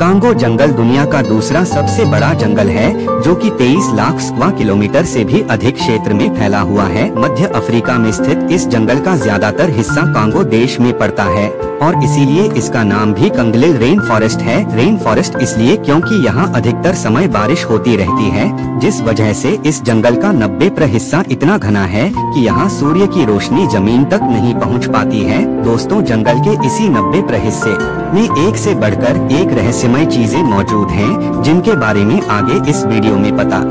Congo जंगल दुनिया का दूसरा सबसे बड़ा जंगल है, जो कि 23 लाख स्क्वायर किलोमीटर से भी अधिक क्षेत्र में फैला हुआ है। मध्य अफ्रीका में स्थित इस जंगल का ज्यादातर हिस्सा कांगो देश में पड़ता है और इसीलिए इसका नाम भी कंगलिल रेन फॉरेस्ट है। रेन फॉरेस्ट इसलिए क्योंकि यहाँ अधिकतर समय बारिश होती रहती है, जिस वजह से इस जंगल का 90% हिस्सा इतना घना है कि यहाँ सूर्य की रोशनी जमीन तक नहीं पहुँच पाती है। दोस्तों, जंगल के इसी 90% हिस्से में एक से बढ़कर एक रहस्यमय चीजें मौजूद हैं, जिनके बारे में आगे इस वीडियो में पता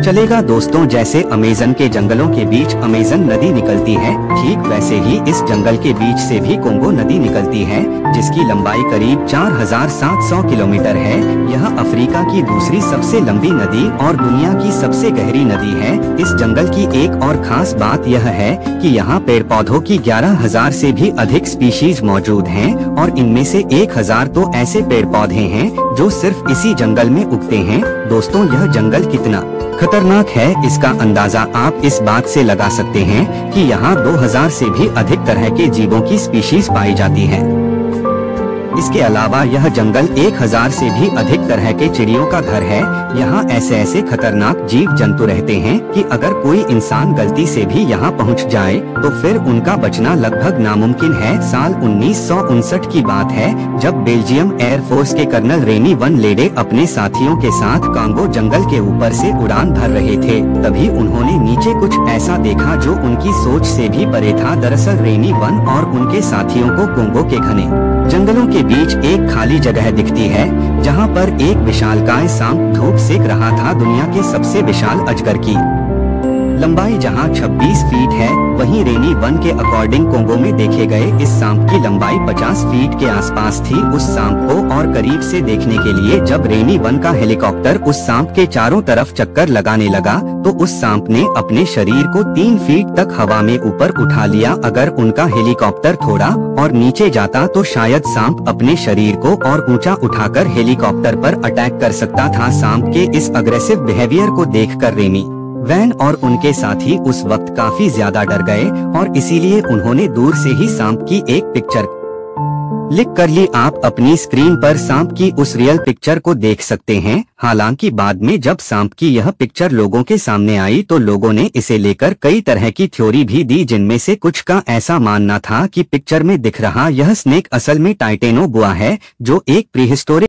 चलेगा। दोस्तों, जैसे अमेज़न के जंगलों के बीच अमेज़न नदी निकलती है, ठीक वैसे ही इस जंगल के बीच से भी कोंगो नदी निकलती है, जिसकी लंबाई करीब 4700 किलोमीटर है। यह अफ्रीका की दूसरी सबसे लंबी नदी और दुनिया की सबसे गहरी नदी है। इस जंगल की एक और खास बात यह है कि यहाँ पेड़ पौधों की 11,000 से भी अधिक स्पीशीज मौजूद हैं और इनमें से 1000 तो ऐसे पेड़ पौधे हैं जो सिर्फ इसी जंगल में उगते हैं। दोस्तों, यह जंगल कितना खतरनाक है, इसका अंदाजा आप इस बात से लगा सकते हैं कि यहाँ 2000 से भी अधिक तरह के जीवों की स्पीशीज पाई जाती है। इसके अलावा यह जंगल 1000 से भी अधिक तरह के चिड़ियों का घर है। यहाँ ऐसे ऐसे खतरनाक जीव जंतु रहते हैं कि अगर कोई इंसान गलती से भी यहाँ पहुँच जाए तो फिर उनका बचना लगभग नामुमकिन है। साल 1959 की बात है, जब बेल्जियम एयरफोर्स के कर्नल रेनी वन लेडे अपने साथियों के साथ कांगो जंगल के ऊपर से उड़ान भर रहे थे, तभी उन्होंने नीचे कुछ ऐसा देखा जो उनकी सोच से भी परे था। दरअसल रेनी वन और उनके साथियों को कोंगो के घने जंगलों के बीच एक खाली जगह दिखती है, जहां पर एक विशालकाय सांप धूप सेक रहा था। दुनिया के सबसे विशाल अजगर की लंबाई जहां 26 फीट है, वहीं रेनी वन के अकॉर्डिंग कोंगो में देखे गए इस सांप की लंबाई 50 फीट के आसपास थी। उस सांप को और करीब से देखने के लिए जब रेनी वन का हेलीकॉप्टर उस सांप के चारों तरफ चक्कर लगाने लगा, तो उस सांप ने अपने शरीर को 3 फीट तक हवा में ऊपर उठा लिया। अगर उनका हेलीकॉप्टर थोड़ा और नीचे जाता तो शायद सांप अपने शरीर को और ऊंचा उठाकर हेलीकॉप्टर पर अटैक कर सकता था। सांप के इस अग्रेसिव बिहेवियर को देखकर रेनी वैन और उनके साथी उस वक्त काफी ज्यादा डर गए और इसीलिए उन्होंने दूर से ही सांप की एक पिक्चर लिख कर ली। आप अपनी स्क्रीन पर सांप की उस रियल पिक्चर को देख सकते हैं। हालांकि बाद में जब सांप की यह पिक्चर लोगों के सामने आई तो लोगों ने इसे लेकर कई तरह की थ्योरी भी दी, जिनमें से कुछ का ऐसा मानना था कि पिक्चर में दिख रहा यह स्नेक असल में टाइटेनो बुआ है, जो एक प्रीहिस्टोरिक